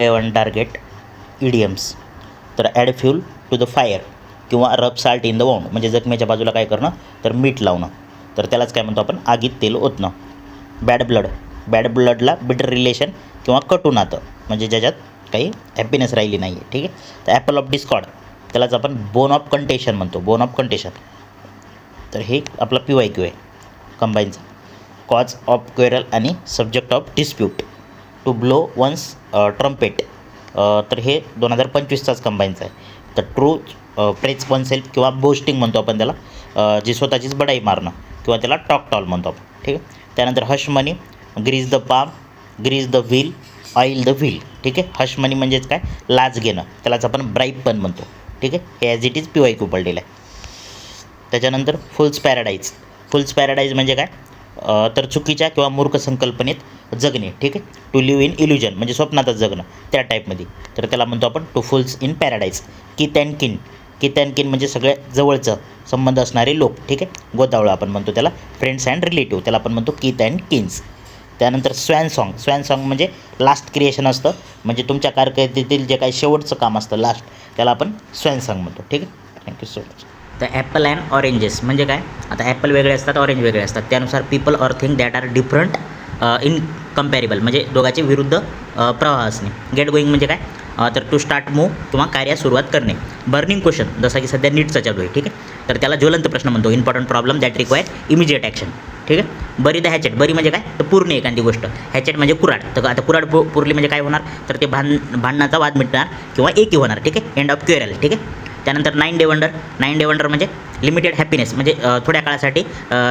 On target idioms. तर add fuel to the fire किंवा rub salt in the wound म्हणजे जखमेच्या बाजूला काय करणं तर मीठ लावणं. तर त्यालाच काय म्हणतो आपण आगीत तेल ओतणं. बॅड ब्लड, बॅड ब्लडला बिटर रिलेशन किंवा कटू नातं म्हणजे ज्याच्यात काही हॅपीनेस राहिली नाही आहे. ठीक आहे. तर ॲपल ऑफ डिस्कॉर्ड त्यालाच आपण बोन ऑफ कंटेशन म्हणतो. Bone of contention. तर हे आपला PYQ आहे कंबाईनचा. कॉज ऑफ क्वेरल आणि subject of dispute. To blow one's trumpet तर हे 2025चाच कंबाईनचा आहे. तर ट्रू प्रेज वन सेल्फ किंवा बोस्टिंग म्हणतो आपण त्याला, जी स्वतःचीच बडाई मारणं किंवा त्याला टॉक टॉल म्हणतो आपण. ठीक आहे. त्यानंतर hush money, grease the palm, grease the wheel, oil the wheel. ठीक आहे. हश मनी म्हणजेच काय लाच घेणं, त्यालाच आपण ब्राईब पण म्हणतो. ठीक आहे. हे ॲज इट इज PYQ पडलेलं आहे. त्याच्यानंतर फुल्स पॅराडाईज. फुल्स पॅराडाईज म्हणजे काय तर चुकीच्या किंवा मूर्ख संकल्पनेत जगणे. ठीक आहे. टू लिव्ह इन इल्युजन म्हणजे स्वप्नातच जगणं त्या टाईपमध्ये. तर त्याला म्हणतो आपण टू फुल्स इन पॅराडाईज. किथ अँड किन. किथ अँड किन म्हणजे सगळ्या जवळचं संबंध असणारे लोक. ठीक आहे. गोतावळं आपण म्हणतो त्याला. फ्रेंड्स अँड रिलेटिव्ह त्याला आपण म्हणतो किथ अँड किन्स. त्यानंतर स्वॅन सॉन्ग. स्वॅन सॉन्ग म्हणजे लास्ट क्रिएशन असतं म्हणजे तुमच्या कारकिर्दीतील जे काही शेवटचं काम असतं लास्ट त्याला आपण स्वॅन सॉन्ग म्हणतो. ठीक आहे. Thank you so much. तर ॲपल अँड ऑरेंजेस म्हणजे काय आता ॲपल वेगळे असतात, ऑरेंज वेगळे असतात. त्यानुसार people or thing that are different incomparable म्हणजे दोघांचे विरुद्ध प्रवाह असणे. गेट गोईंग म्हणजे काय तर टू स्टार्ट मूव किंवा कार्य सुरुवात करणे. बर्निंग क्वेश्चन जसा की सध्या नीटचा चालू आहे. ठीक आहे. तर त्याला ज्वलंत प्रश्न म्हणतो. Important problem that require immediate action. ठीक आहे. बरी द हॅचेट. बरी म्हणजे काय तर पूर्ण एखादी गोष्ट. हॅचेट म्हणजे कुऱ्हाड. तर आता कुऱ्हाड पुरली म्हणजे काय होणार तर ते भांडणाचा वाद मिटणार किंवा एकी होणार. ठीक आहे. End of quarrel. ठीक आहे. त्यानंतर 9 डे वंडर. 9 डे वंडर म्हणजे लिमिटेड हॅपीनेस म्हणजे थोड्या काळासाठी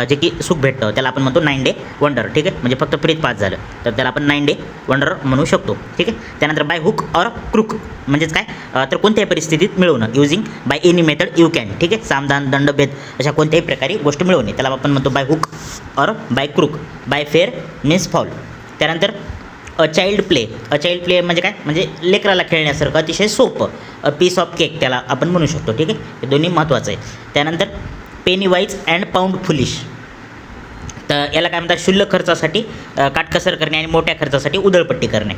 जे की सुख भेटतं त्याला आपण म्हणतो 9 डे वंडर. ठीक आहे. म्हणजे फक्त प्रीत पास झालं तर त्याला आपण 9 डे वंडर म्हणू शकतो. ठीक आहे. त्यानंतर बाय हुक ऑर क्रूक म्हणजेच काय तर कोणत्याही परिस्थितीत मिळवणं. Using by any method you can. ठीक आहे. सामदान दंडभेद अशा कोणत्याही प्रकारे गोष्ट मिळवणे त्याला आपण म्हणतो by hook or by crook. By fair means foul. त्यानंतर a child play. A child play म्हणजे काय म्हणजे लेकराला खेळण्यासारखं अतिशय सोपं. अ पीस ऑफ केक त्याला आपण म्हणू शकतो. ठीक आहे. हे दोन्ही महत्त्वाचं आहे. त्यानंतर penny wise and pound foolish. तर याला काय म्हणतात शुल्लक खर्चासाठी काटकसर करणे आणि मोठ्या खर्चासाठी उधळपट्टी करणे.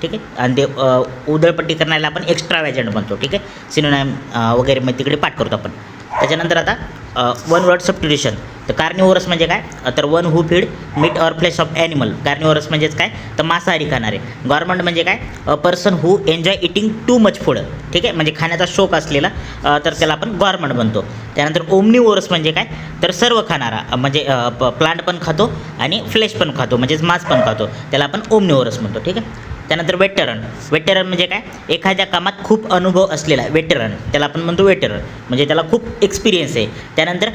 ठीक आहे. आणि ते उधळपट्टी करण्याला आपण एक्स्ट्रा व्याजंट म्हणतो. ठीक आहे. सिनोनाम वगैरे मग तिकडे पाठ करतो आपण. त्याच्यानंतर आता वन वर्ड सबस्टिट्यूशन. तर कार्निवोरस म्हणजे काय तर one who feed meat or flesh of animal. Carnivorous म्हणजेच काय तर मांसाहारी खाणारे. गॉर्मंट म्हणजे काय a person who enjoy eating too much food. ठीक आहे. म्हणजे खाण्याचा शौक असलेला तर त्याला आपण गॉर्मंट म्हणतो. त्यानंतर ओमनिवोरस म्हणजे काय तर सर्व खाणारा म्हणजे प्लांट पण खातो आणि फ्लेश पण खातो म्हणजेच मांस पण खातो त्याला आपण ओमनिवोरस म्हणतो. ठीक आहे. त्यानंतर वेटरन. वेटरन म्हणजे काय एखाद्या कामात खूप अनुभव असलेला वेटरन त्याला आपण म्हणतो वेटरन म्हणजे त्याला खूप एक्सपिरियन्स आहे. त्यानंतर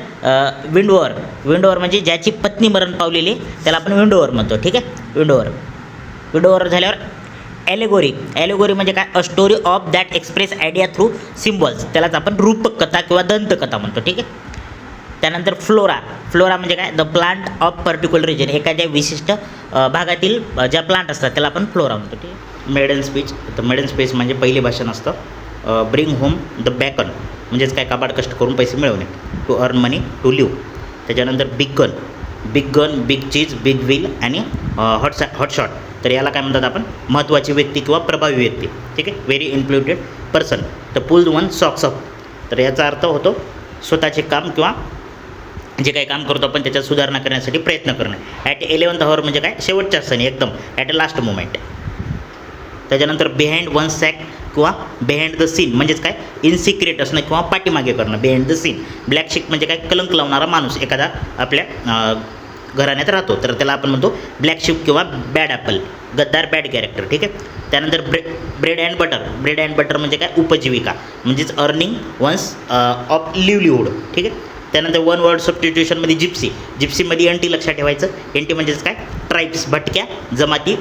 विंडोवर. विंडोवर म्हणजे ज्याची पत्नी मरण पावलेली त्याला आपण विंडोवर म्हणतो. ठीक आहे. विंडोवर. विंडोवर झाल्यावर ॲलेगोरी. ॲलेगोरी म्हणजे काय a story of that express idea through symbols त्यालाच आपण रूपक कथा किंवा दंतकथा म्हणतो. ठीक आहे. त्यानंतर फ्लोरा. फ्लोरा म्हणजे काय the plant of particular region एखाद्या विशिष्ट भागातील ज्या प्लांट असतात त्याला आपण फ्लोरा म्हणतो. ठीक आहे. Maiden speech. तर मेडन स्पीच म्हणजे पहिली भाषण असतं. ब्रिंग होम द बॅकन म्हणजेच काय काबाड कष्ट करून पैसे मिळवणे. To earn money to live. त्याच्यानंतर big gun. Big gun, big cheese, big wheel आणि हॉटशॉट. तर याला काय म्हणतात आपण महत्त्वाची व्यक्ती किंवा प्रभावी व्यक्ती. ठीक आहे. Very influential person. तर पुल वन सॉक्स अप. तर याचा अर्थ होतो स्वतःचे काम किंवा जे काही काम करतो आपण त्याच्यात सुधारणा करण्यासाठी प्रयत्न करणं. ॲट 11th hour म्हणजे काय शेवटच्या क्षणी एकदम ॲट अ लास्ट मोमेंट. त्याच्यानंतर बिहाइंड वन सॅक किंवा बिहाइंड द सीन म्हणजेच काय इन सिक्रेट असणं किंवा पाठीमागे करणं. Behind the scene. ब्लॅक शिक म्हणजे काय कलंक लावणारा माणूस एखादा आपल्या घराण्यात राहतो तर त्याला आपण म्हणतो ब्लॅक शिप किंवा बॅड ॲपल गद्दार बॅड कॅरेक्टर. ठीक आहे. त्यानंतर bread and butter. Bread and butter म्हणजे काय उपजीविका म्हणजेच अर्निंग वन्स ऑफ लिवलीहूड. ठीक आहे. त्यानंतर वन वर्ड सबस्टिट्यूशनमध्ये जिप्सी. जिप्सीमध्ये एन टी लक्षात ठेवायचं. एन टी म्हणजेच काय ट्राईब्स भटक्या जमाती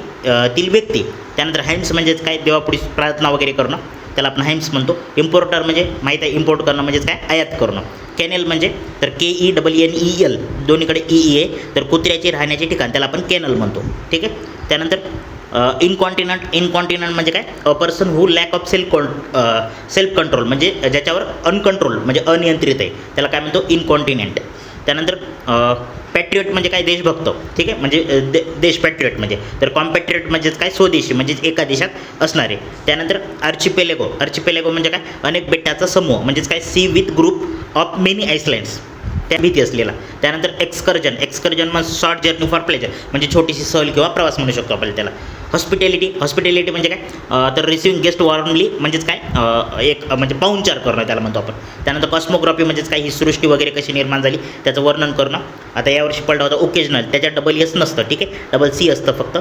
तील व्यक्ती. त्यानंतर हाईम्स म्हणजेच काय देवापुढे प्रार्थना वगैरे करणं त्याला आपण हाईम्स म्हणतो. इम्पोर्टर म्हणजे माहीत आहे इम्पोर्ट करणं म्हणजेच काय आयात करणं. कॅनेल म्हणजे तर KENNEL दोन्हीकडे EE आहे तर कुत्र्याचे राहण्याचे ठिकाण त्याला आपण कॅनल म्हणतो. ठीक आहे. त्यानंतर इनकॉन्टिनंट. इनकॉन्टिनंट म्हणजे काय a person who lack of self control म्हणजे ज्याच्यावर अनकंट्रोल म्हणजे अनियंत्रित आहे त्याला काय म्हणतो इनकॉन्टिनेंट. त्यानंतर पॅट्रियट म्हणजे काय, देशभक्त, ठीक आहे, म्हणजे देश पॅट्रियट म्हणजे. तर कॉम्पॅट्रियट म्हणजेच काय, स्वदेशी म्हणजेच एका देशात असणारे. त्यानंतर आर्चिपेलेगो, आर्चिपेलेगो म्हणजे काय, अनेक बेटाचा समूह म्हणजेच काय, sea with group of many islands, त्या भीती असलेला. त्यानंतर एक्सकर्जन, एक्सकर्जन म्हणजे शॉर्ट जर्नी फॉर प्लेजर म्हणजे छोटीशी सहल किंवा प्रवास म्हणू शकतो आपण त्याला. हॉस्पिटॅलिटी, हॉस्पिटॅलिटी म्हणजे काय, तर रिसिव्हिंग गेस्ट वॉर्मली म्हणजेच काय, एक म्हणजे पाहुणचार करणं त्याला म्हणतो आपण. त्यानंतर कॉस्मोग्राफी म्हणजेच काय, ही सृष्टी वगैरे कशी निर्माण झाली त्याचं वर्णन करणं. आता यावर्षी पडला होता ओकेजनल, त्याच्यात डबल एस नसतं, ठीक आहे, डबल सी असतं फक्त.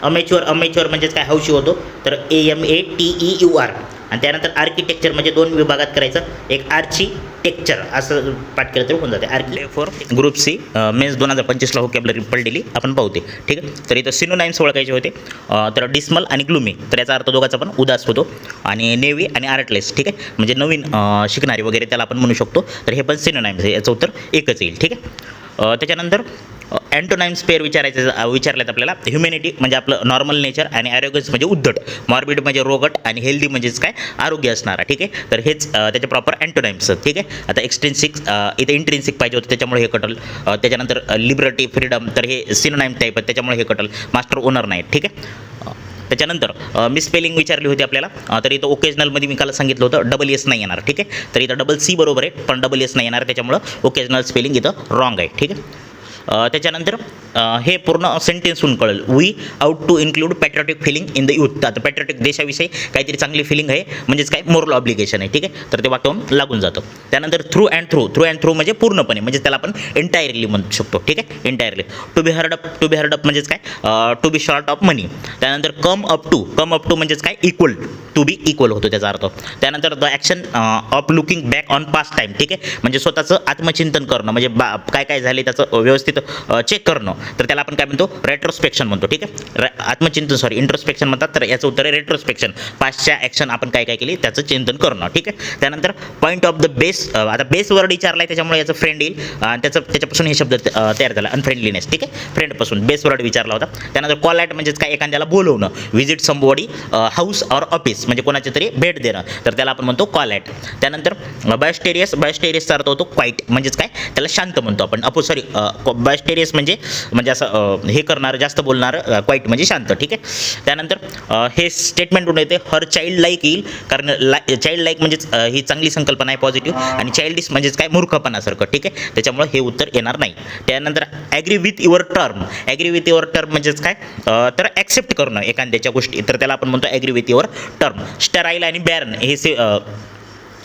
अमेच्युअर, अमेच्युअर म्हणजेच काय, हौशी होतो, तर AMATEUR. आणि त्यानंतर आर्किटेक्चर म्हणजे 2 विभागात करायचं, एक आर्चिटेक्चर असं पाठ केलं तर होऊन जाते. आर्की फॉर ग्रुप सी मेन्स 2025ला व्होकॅब्युलरी पडलेली आपण पाहते, ठीक आहे. तर इथं सिनोनाइम्स ओळखायचे होते. तर डिस्मल आणि ग्लुमी, तर याचा अर्थ दोघांचा पण उदास होतो. आणि नेव्ही आणि आर्टलेस, ठीक आहे, म्हणजे नवीन शिकणारी वगैरे त्याला आपण म्हणू शकतो. तर हे पण सिनोनाइम्स आहे, याचं उत्तर एकच येईल, ठीक आहे. त्याच्यानंतर अँटोनाइम्स पेअर विचारल्यात आपल्याला. ह्युमॅनिटी म्हणजे आपलं नॉर्मल नेचर आणि ॲरोगन्स म्हणजे उद्धट, मॉर्बिड म्हणजे रोगट आणि हेल्दी म्हणजेच काय, आरोग्य असणारा, ठीक आहे. तर हेच त्याचे प्रॉपर अँटोनाइम्स, ठीक आहे. आता एक्सट्रिन्सिक इथे इंट्रिन्सिक पाहिजे होतं त्याच्यामुळे हे कटल. त्याच्यानंतर लिबर्टी, फ्रीडम, तर हे सिनोनाइम टाईप आहे त्याच्यामुळे हे कटल. मास्टर ओनर नाही, ठीक आहे. त्याच्यानंतर मिसस्पेलिंग विचारली होती आपल्याला. तर इथं ओकेजनलमध्ये मी काल सांगितलं होतं डबल एस नाही येणार, ठीक आहे. तर इथं डबल सी बरोबर आहे पण डबल एस नाही येणार, त्याच्यामुळं ओकेजनल स्पेलिंग इथं रॉंग आहे, ठीक आहे. त्याच्यानंतर हे पूर्ण सेंटेन्सहून कळेल. We ought to include patriotic feeling in the youth. आता पॅट्रियोटिक देशाविषयी काहीतरी चांगली फिलिंग आहे म्हणजेच काय, मोरल ऑब्लिगेशन आहे, ठीक आहे. तर ते वाक्यावरून लागून जातं. त्यानंतर through and through, through and through म्हणजे पूर्णपणे, म्हणजे त्याला आपण एंटायरली म्हणू शकतो, ठीक आहे, entirely. To be hard up, to be hard up म्हणजेच काय, to be short of money. त्यानंतर come up to, come up to म्हणजेच काय, इक्वल, टू बी इक्वल होतो त्याचा अर्थ. त्यानंतर the action of looking back on past time, ठीक आहे, म्हणजे स्वतःचं आत्मचिंतन करणं, म्हणजे काय काय झाले त्याचं व्यवस्थित चेक करणं. तर त्याला आपण काय म्हणतो, रेट्रोस्पेक्शन म्हणतो, ठीक आहे. आत्मचिंतन, सॉरी, इंट्रोस्पेक्शन म्हणतात. तर याचं उत्तर आहे रेट्रोस्पेक्शन. पास्टच्या ॲक्शन आपण काय काय केली त्याचं चिंतन करणं, ठीक आहे. त्यानंतर पॉईंट ऑफ द बेस, आता बेस वर्ड विचारला आहे त्याच्यामुळे याचं फ्रेंड येईल आणि त्याच्यापासून हे शब्द तयार झाला, अनफ्रेंडलीनेस, ठीक आहे, फ्रेंडपासून बेस वर्ड विचारला होता. त्यानंतर कॉल ॲट म्हणजेच काय, एखाद्याला बोलवणं. Visit somebody house or office म्हणजे कोणाची तरी भेट देणं, तर त्याला आपण म्हणतो कॉल ॲट. त्यानंतर बायोस्टेरियस, बायोस्टेरियसचा अर्थ होतो क्वाईट म्हणजेच काय, त्याला शांत म्हणतो आपण. सॉरी, बायोस्टेरियस म्हणजे असं हे करणार, जास्त बोलणार, क्वाईट म्हणजे शांत, ठीक आहे. त्यानंतर हे स्टेटमेंट कुठून येते, हर चाइल्ड लाईक येईल, कारण चाइल्ड लाईक म्हणजेच ही चांगली संकल्पना आहे, पॉझिटिव्ह, आणि चाइल्डिश म्हणजेच काय, मूर्खपणासारखं, ठीक आहे, त्याच्यामुळे हे उत्तर येणार नाही. त्यानंतर agree with your term, agree with your term म्हणजेच काय, तर ॲक्सेप्ट करणं एखाद्याच्या गोष्टी, तर त्याला आपण म्हणतो ॲग्री विथ युअर टर्म. स्टेराईल आणि बॅरन हे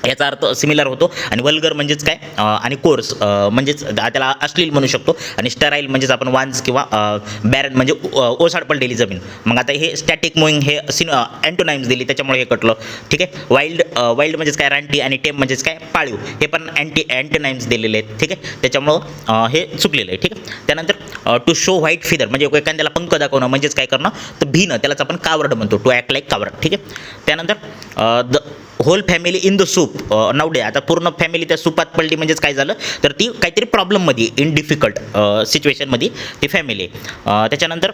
याचा अर्थ सिमिलर होतो. आणि वल्गर म्हणजेच काय, आणि कोर्स म्हणजेच त्याला अश्लील म्हणू शकतो. आणि स्टेराईल म्हणजेच आपण वांज किंवा बॅरन म्हणजे ओसाड पडलेली जमीन. मग आता हे स्टॅटिक मुव्हिंग हे अँटोनाइम्स दिली त्याच्यामुळे हे कटलं, ठीक आहे. वाईल्ड, वाईल्ड म्हणजेच काय, रानटी, आणि टेम म्हणजेच काय, पाळीव, हे पण अँटोनाइम्स दिलेले आहेत, ठीक आहे, त्याच्यामुळं हे चुकलेलं आहे, ठीक आहे. त्यानंतर टू शो व्हाईट फिदर म्हणजे एखाद्याला पंख दाखवणं म्हणजेच काय करणं, तर भिणं, त्यालाच आपण कावरड म्हणतो, टू ॲक्ट लाईक कावरड, ठीक आहे. त्यानंतर the whole family in the soup नावडे, आता पूर्ण फॅमिली त्या सूपात पडली म्हणजेच काय झालं, तर ती काहीतरी प्रॉब्लेममध्ये, इन डिफिकल्ट सिच्युएशनमध्ये ती फॅमिली आहे. त्याच्यानंतर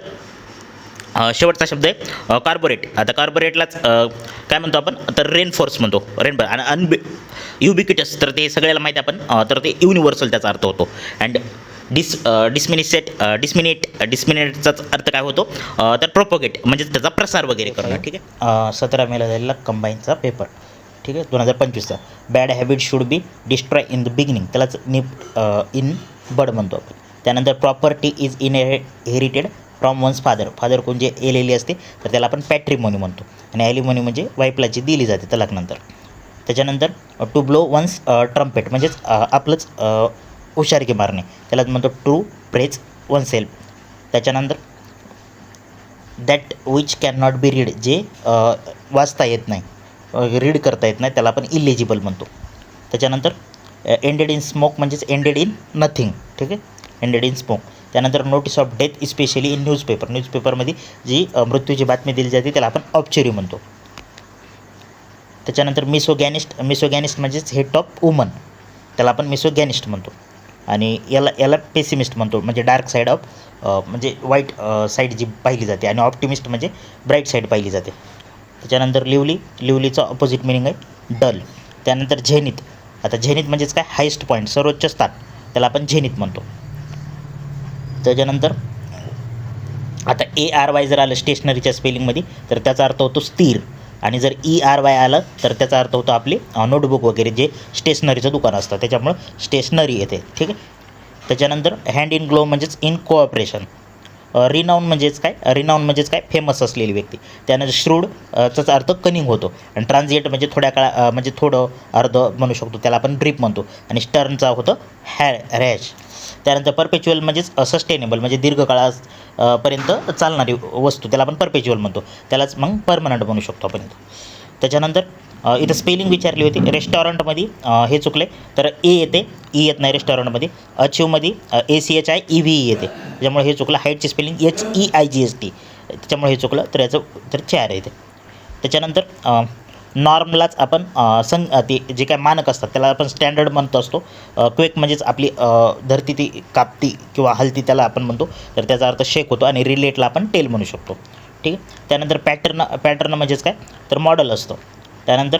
शेवटचा शब्द आहे कार्बोरेट. आता कार्बोरेटलाच काय म्हणतो आपण, तर रेनफोर्स म्हणतो, रेनफोर्स. आणि युबिक्युटस, तर ते सगळ्याला माहिती आपण, तर ते युनिव्हर्सल त्याचा अर्थ होतो. अँड डिस्मिनेटचाच अर्थ काय होतो, तर प्रोपोगेट म्हणजे त्याचा प्रसार वगैरे करणं, ठीक आहे. 17 मेला झालेला कंबाईनचा पेपर, ठीक आहे, 2025चा. Bad habit should be destroy in the beginning, त्यालाच इन बड म्हणतो आपण. त्यानंतर property is inherited from one's father, father कोण जे एलेली असते तर त्याला आपण पॅट्रिमोनी म्हणतो. आणि ॲलिमोनी म्हणजे वाईफला जी दिली जाते तलाकनंतर. त्याच्यानंतर टू ब्लो वन्स ट्रम्पेट म्हणजेच आपलंच हुशारकी मारणे, त्यालाच म्हणतो टू प्रेज वन सेल्फ. त्याच्यानंतर that which can not be read, जे वाचता येत नाही, रीड करता येत नाही, त्याला आपण इलिजिबल म्हणतो. त्याच्यानंतर एंडेड इन स्मोक म्हणजेच एंडेड इन नथिंग, ठीक आहे, एंडेड इन स्मोक. त्यानंतर notice of death especially in newspaper, न्यूजपेपरमध्ये जी मृत्यूची बातमी दिली जाते त्याला आपण ऑब्च्युरी म्हणतो. त्याच्यानंतर मिसोगॅनिस्ट म्हणजेच हेट ऑफ वुमन, त्याला आपण मिसोगॅनिस्ट म्हणतो. आणि याला पेसिमिस्ट म्हणतो, म्हणजे डार्क साईड ऑफ म्हणजे वाईट साईड जी पाहिली जाते. आणि ऑप्टिमिस्ट म्हणजे ब्राईट साईड पाहिली जाते. त्याच्यानंतर लिवलीचा ऑपोजिट मिनिंग आहे डल. त्यानंतर झेनिथ, आता झेनिथ म्हणजेच काय, हायेस्ट पॉईंट, सर्वोच्च स्थान, त्याला आपण झेनिथ म्हणतो. त्याच्यानंतर आता ARY जर आलं स्टेशनरीच्या स्पेलिंगमध्ये तर त्याचा अर्थ होतो स्थिर, आणि जर ERY आलं तर त्याचा अर्थ होतो आपली नोटबुक वगैरे जे स्टेशनरीचं दुकान असतं त्याच्यामुळं स्टेशनरी येते. ठीक आहे. त्याच्यानंतर हँड इन ग्लोव म्हणजेच इन कोऑपरेशन. रिनाऊन म्हणजेच काय, रिनाऊन म्हणजेच काय, फेमस असलेली व्यक्ती. त्यानंतर श्रूड चा अर्थ कनिंग होतो, आणि ट्रान्झिएंट म्हणजे थोड्या काळा म्हणजे थोडं अर्ध म्हणू शकतो, त्याला आपण ड्रीप म्हणतो, आणि स्टर्नचा होतं रॅश. त्यानंतर परपेच्युअल म्हणजेच सस्टेनेबल म्हणजे दीर्घकाळा पर्यंत चालणारी वस्तू, त्याला आपण परपेच्युअल म्हणतो, त्यालाच मग परमनंट म्हणू शकतो आपण. त्याच्यानंतर इथं स्पेलिंग विचारली होती. रेस्टॉरंटमध्ये हे चुकले तर येते, येत नाही रेस्टॉरंटमध्ये. अचीवमध्ये ACHIEVE येते, त्याच्यामुळे हे चुकलं. हाईटची स्पेलिंग HEIGHT, त्याच्यामुळे हे चुकलं, तर याचं तर 4 येते. त्याच्यानंतर नॉर्मलाच आपण ते जे काय मानक असतात त्याला आपण स्टँडर्ड म्हणतो असतो. क्वेक म्हणजेच आपली धरती ती कापती किंवा हलती त्याला आपण म्हणतो, तर त्याचा अर्थ शेक होतो, आणि रिलेटला आपण टेल म्हणू शकतो. ठीक आहे. त्यानंतर पॅटर्न म्हणजेच काय, तर मॉडेल असतो. त्यानंतर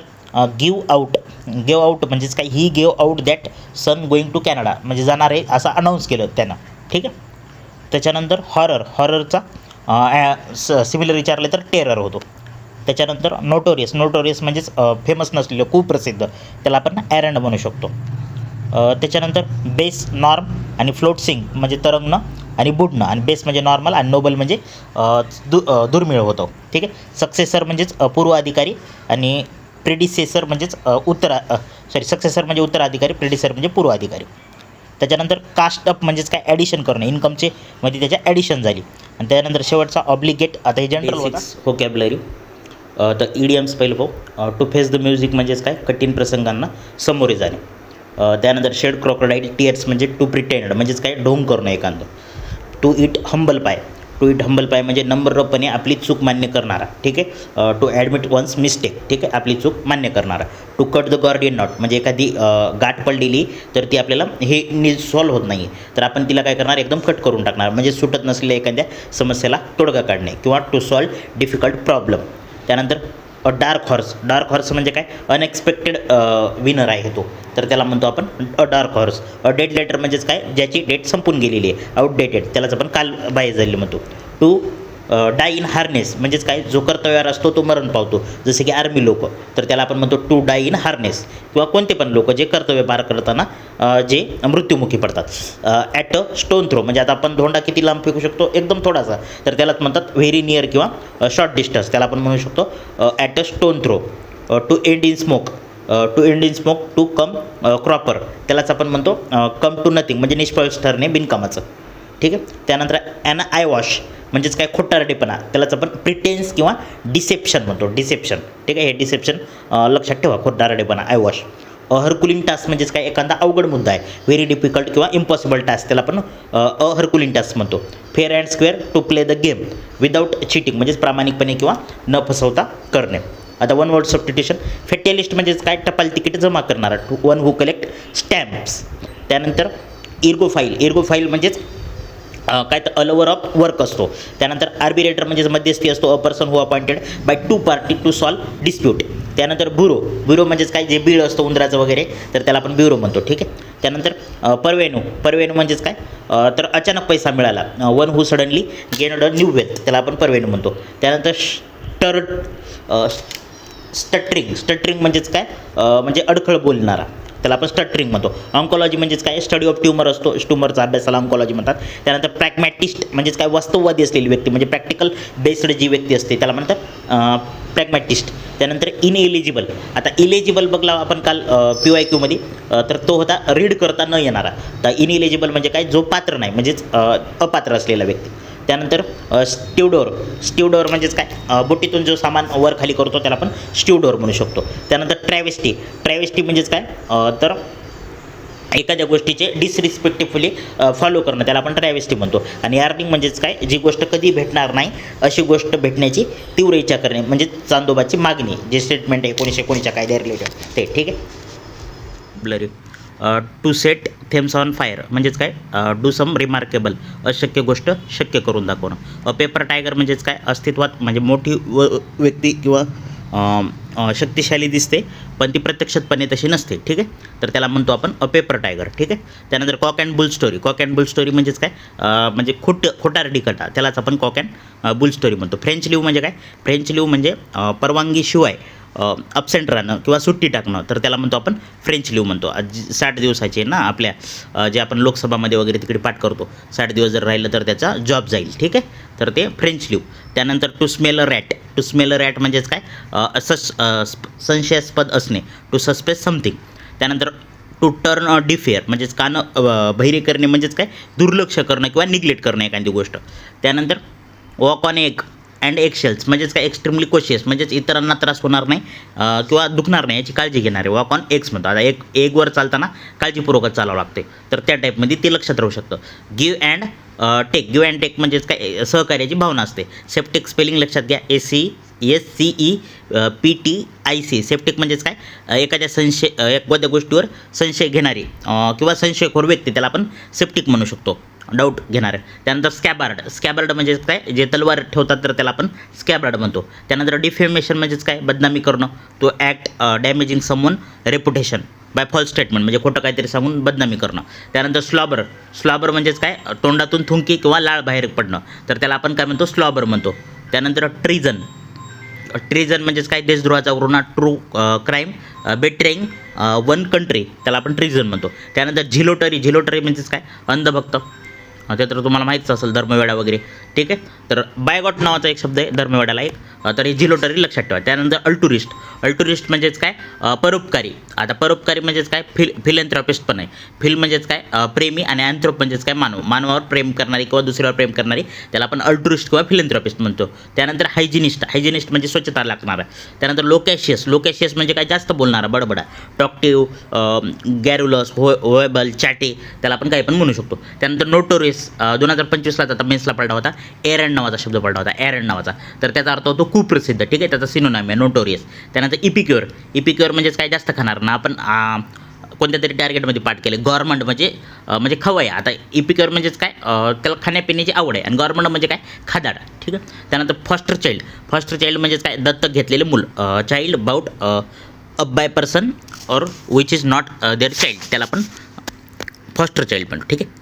गिव्ह आउट म्हणजेच काय, he give out that son going to Canada म्हणजे जाणार आहे असं अनाऊन्स केलं त्यानं. ठीक आहे. त्याच्यानंतर हॉररचा सिमिलर विचारले तर टेरर होतो. त्याच्यानंतर नोटोरियस म्हणजेच फेमस नसलेलं, कुप्रसिद्ध, त्याला आपण ॲरंड म्हणू शकतो. त्याच्यानंतर बेस, नॉर्म आणि फ्लोटसिंग म्हणजे तरंगणं आणि बुडणं, आणि बेस म्हणजे नॉर्मल, आणि नोबल म्हणजे दुर्मिळ होतं. ठीक आहे. सक्सेसर म्हणजेच पूर्वाधिकारी, आणि प्रेडिसेसर म्हणजेच सक्सेसर म्हणजे उत्तराधिकारी, प्रेडिसर म्हणजे पूर्वाधिकारी. त्याच्यानंतर कास्ट अप म्हणजेच काय, ॲडिशन करणं, इन्कमचे मध्ये त्याच्या ॲडिशन झाली. आणि त्यानंतर शेवटचा ऑब्लिगेट. आता हे जनरल होता व्होकॅब्युलरी. तर इडियम्स पहिलं पाहू. टू फेस द म्युझिक म्हणजेच काय, कठीण प्रसंगांना सामोरे जाणे. त्यानंतर शेड क्रोकोडाईल टीयर्स म्हणजे टू प्रिटेंड म्हणजेच काय, ढोंग करणं एखादं. टू इट हंबल पाय म्हणजे नम्रपणे आपली चूक मान्य करणारा. ठीक आहे. टू ॲडमिट वन्स मिस्टेक, ठीक आहे, आपली चूक मान्य करणारा. To cut the Gordian knot म्हणजे एखादी गाठ पडलेली तर ती आपल्याला हे सॉल्व्ह होत नाही तर आपण तिला काय करणार, एकदम कट करून टाकणार, म्हणजे सुटत नसलेल्या एखाद्या समस्येला तोडगा काढणे. किंवा टू सॉल्व्ह डिफिकल्ट प्रॉब्लेम. त्यानंतर डार्क हॉर्स म्हणजे काय, अनएक्सपेक्टेड विनर आहे तो, तर त्याला म्हणतो आपण डार्क हॉर्स. डेड लेटर म्हणजेच काय, ज्याची डेट संपून गेलेली आहे, आउटडेटेड, त्यालाच आपण काल बाहेर झालेलं म्हणतो. टू डाय इन हार्नेस म्हणजेच काय, जो कर्तव्यावर असतो तो मरण पावतो, जसे की आर्मी लोक, तर त्याला आपण म्हणतो टू डाय इन हार्नेस. किंवा कोणते पण लोक जे कर्तव्य पार करताना जे मृत्युमुखी पडतात. ॲट अ स्टोन थ्रो म्हणजे आता आपण धोंडा किती लांब फेकू शकतो, एकदम थोडासा, तर त्यालाच म्हणतात व्हेरी नियर किंवा शॉर्ट डिस्टन्स, त्याला आपण म्हणू शकतो at a stone throw. To end in smoke, to come cropper, त्यालाच आपण म्हणतो कम टू नथिंग म्हणजे निष्फळ ठरणे, बिनकामाचं. ठीक आहे. त्यानंतर ॲन आय वॉश म्हणजेच काय, खोटारडेपणा, त्यालाच आपण प्रिटेन्स किंवा डिसेप्शन म्हणतो, डिसेप्शन. ठीक आहे. हे डिसेप्शन लक्षात ठेवा, खोटारडेपणा, आय वॉश. हरकुलिंग टास्क म्हणजेच काय, एखादा अवघड मुद्दा आहे, व्हेरी डिफिकल्ट किंवा इम्पॉसिबल टास्क, त्याला आपण हरकुलिंग टास्क म्हणतो. Fair and square, to play the game without cheating म्हणजेच प्रामाणिकपणे किंवा न फसवता करणे. आता वन वर्ड सबस्टिट्यूशन. फेटेलिस्ट म्हणजेच काय, टपाल तिकीट जमा करणारा, वन हू कलेक्ट स्टॅम्प्स. त्यानंतर इर्गोफाईल म्हणजेच काय, तर अलवर ऑफ वर्क असतो. त्यानंतर आर्बिट्रेटर म्हणजेच मध्यस्थी असतो, a person who appointed by two party to solve dispute. त्यानंतर ब्युरो म्हणजेच काय, जे बीळ असतं उंदराचं वगैरे, तर त्याला आपण ब्युरो म्हणतो. ठीक आहे. त्यानंतर परवेनू म्हणजेच काय, तर अचानक पैसा मिळाला, one who suddenly gained a new wealth, त्याला आपण परवेनू म्हणतो. त्यानंतर स्टटरिंग म्हणजेच काय, म्हणजे अडखळ बोलणारा, त्याला आपण स्टटरिंग म्हणतो. ऑन्कॉलॉजी म्हणजेच काय, स्टडी ऑफ ट्यूमर असतो, ट्यूमरचा अभ्यासाला ऑन्कॉलॉजी म्हणतात. त्यानंतर प्रॅग्मॅटिस्ट म्हणजेच काय, वास्तववादी असलेली व्यक्ती म्हणजे प्रॅक्टिकल बेस्ड जी व्यक्ती असते त्याला म्हणतात प्रॅग्मॅटिस्ट. त्यानंतर इनएलिजिबल. आता इलिजिबल बघला आपण काल PYQमध्ये, तर तो होता रीड करता न येणारा. तर इनएलिजिबल म्हणजे काय, जो पात्र नाही म्हणजेच अपात्र असलेला व्यक्ती. त्यानंतर स्ट्यूडोर म्हणजेच काय, बोटीतून जो सामान वर खाली करतो त्याला आपण स्ट्यूडोर म्हणू शकतो. त्यानंतर ट्रॅव्हेस्टी म्हणजेच काय, तर एखाद्या गोष्टीचे डिसरिस्पेक्टफुली फॉलो करणं, त्याला आपण ट्रॅव्हेस्टी म्हणतो. आणि यार्निंग म्हणजेच काय, जी गोष्ट कधी भेटणार नाही अशी गोष्ट भेटण्याची तीव्र इच्छा करणे म्हणजे चांदोबाची मागणी, जे स्टेटमेंट आहे 1919च्या कायद्या रिलेटेड ते. ठीक आहे. Blurry. To set Thames on fire म्हणजेच काय, डू सम रिमार्केबल, अशक्य गोष्ट शक्य करून दाखवणं. पेपर टायगर म्हणजेच काय, अस्तित्वात म्हणजे मोठी व्यक्ती किंवा शक्तिशाली दिसते, पण ती प्रत्यक्षातपणे तशी नसते. ठीक आहे, तर त्याला म्हणतो आपण अ पेपर टायगर. ठीक आहे, त्यानंतर cock and bull story. Cock and bull story म्हणजेच काय, म्हणजे खोटारडी कथा, त्यालाच आपण कॉक अँड बुल स्टोरी म्हणतो. फ्रेंच लिव्ह म्हणजे काय, फ्रेंच लिव्ह म्हणजे परवानगीशिवाय अब्सेंट राहणं किंवा सुट्टी टाकणं, तर त्याला म्हणतो आपण फ्रेंच लिव्ह म्हणतो. आज 60 दिवसाचे ना आपल्या जे आपण लोकसभामध्ये वगैरे तिकडे पाठ करतो, 60 दिवस जर राहिलं तर त्याचा जॉब जाईल. ठीक आहे, तर ते फ्रेंच लिव्ह. त्यानंतर to smell a rat. To smell a rat म्हणजेच काय, संशयास्पद असणे, टू सस्पेक्ट समथिंग. त्यानंतर टू टर्न अ डिफेअर म्हणजेच बहिरे करणे, म्हणजेच काय दुर्लक्ष करणं किंवा निग्लेक्ट करणं एखादी गोष्ट. त्यानंतर वॉक ऑन एग अँड एक्सेल्स म्हणजेच काय एक्स्ट्रीमली कोशियस, म्हणजेच इतरांना त्रास होणार नाही किंवा दुखणार नाही याची काळजी घेणारे. वॉक ऑन एक्स म्हणतो. आता एगवर चालताना काळजीपूर्वकच चालावं लागते, तर त्या टाईपमध्ये ते लक्षात राहू शकतं. Give and take. Give and take म्हणजेच काय सहकार्याची भावना असते. सेप्टिक स्पेलिंग लक्षात घ्या, SCEPTIC. सेप्टिक म्हणजेच काय एखाद्या एखाद्या गोष्टीवर संशय घेणारी किंवा संशयखोर व्यक्ती, त्याला आपण सेप्टिक म्हणू शकतो, डाऊट घेणार. त्यानंतर स्कॅबार्ड. स्कॅबार्ड म्हणजेच काय जे तलवार ठेवतात, तर त्याला आपण स्कॅबार्ड म्हणतो. त्यानंतर डिफेमेशन म्हणजेच काय बदनामी करणं, तो act damaging someone reputation by false statement, म्हणजे खोटं काहीतरी सांगून बदनामी करणं. त्यानंतर स्लॉबर. स्लॉबर म्हणजेच काय तोंडातून थुंकी किंवा लाळ बाहेर पडणं, तर त्याला आपण काय म्हणतो स्लॉबर म्हणतो. त्यानंतर ट्रिजन. ट्रिजन म्हणजेच काय देशद्रोहाचा गुन्हा, ट्रू क्राईम बेट्रेइंग वन कंट्री, त्याला आपण ट्रिजन म्हणतो. त्यानंतर झिलोटरी. झिलोटरी म्हणजेच काय अंधभक्त, ते तर तुम्हाला माहीतच असेल, धर्मवेडा वगैरे. ठीक आहे, तर बायगॉट नावाचा एक शब्द आहे धर्मवेडाला एक, तर हे झिलोटरी लक्षात ठेवा. त्यानंतर अल्टुरिस्ट. अल्टुरिस्ट म्हणजेच काय परोपकारी. आता परोपकारी म्हणजेच काय फिलॅन्थ्रॉपिस्ट पण आहे. फिल म्हणजेच काय प्रेमी, आणि अँथ्रोप म्हणजेच काय मानवावर प्रेम करणारी किंवा दुसऱ्यावर प्रेम करणारी, त्याला आपण अल्टुरिस्ट किंवा फिलॅन्थ्रॉपिस्ट म्हणतो. त्यानंतर हायजिनिस्ट. हायजिनिस्ट म्हणजे स्वच्छता लागणारा. त्यानंतर लोकॅशियस. लोकॅशियस म्हणजे काय जास्त बोलणारा, बडबडा. टॉक्टिव्ह, गॅरुलस, होएबल, चॅटी, त्याला आपण काही पण म्हणू शकतो. त्यानंतर नोटोरियस. 2025ला आता मेन्सला पडला होता, एरंड नावाचा शब्द पडला होता, एरंड नावाचा, तर त्याचा अर्थ होतो कुप्रसिद्ध. ठीक आहे, त्याचा सिनोनाम आहे नोटोरियस. त्यानंतर इपिक्युअर. इपिक्युअर म्हणजेच काय जास्त खाणार ना, आपण कोणत्या तरी टार्गेटमध्ये पाठ केले. गव्हर्नमेंट म्हणजे खवय. आता इपिक्युअर म्हणजेच काय त्याला खाण्यापिण्याची आवड आहे, आणि गव्हर्नमेंट म्हणजे काय खादाड. ठीक आहे, त्यानंतर फॉस्टर चाइल्ड. फॉस्टर चाइल्ड म्हणजेच काय दत्तक घेतलेले मूल. Child brought a by person or which is not their child, त्याला आपण फॉस्टर चाइल्ड म्हणतो. ठीक आहे.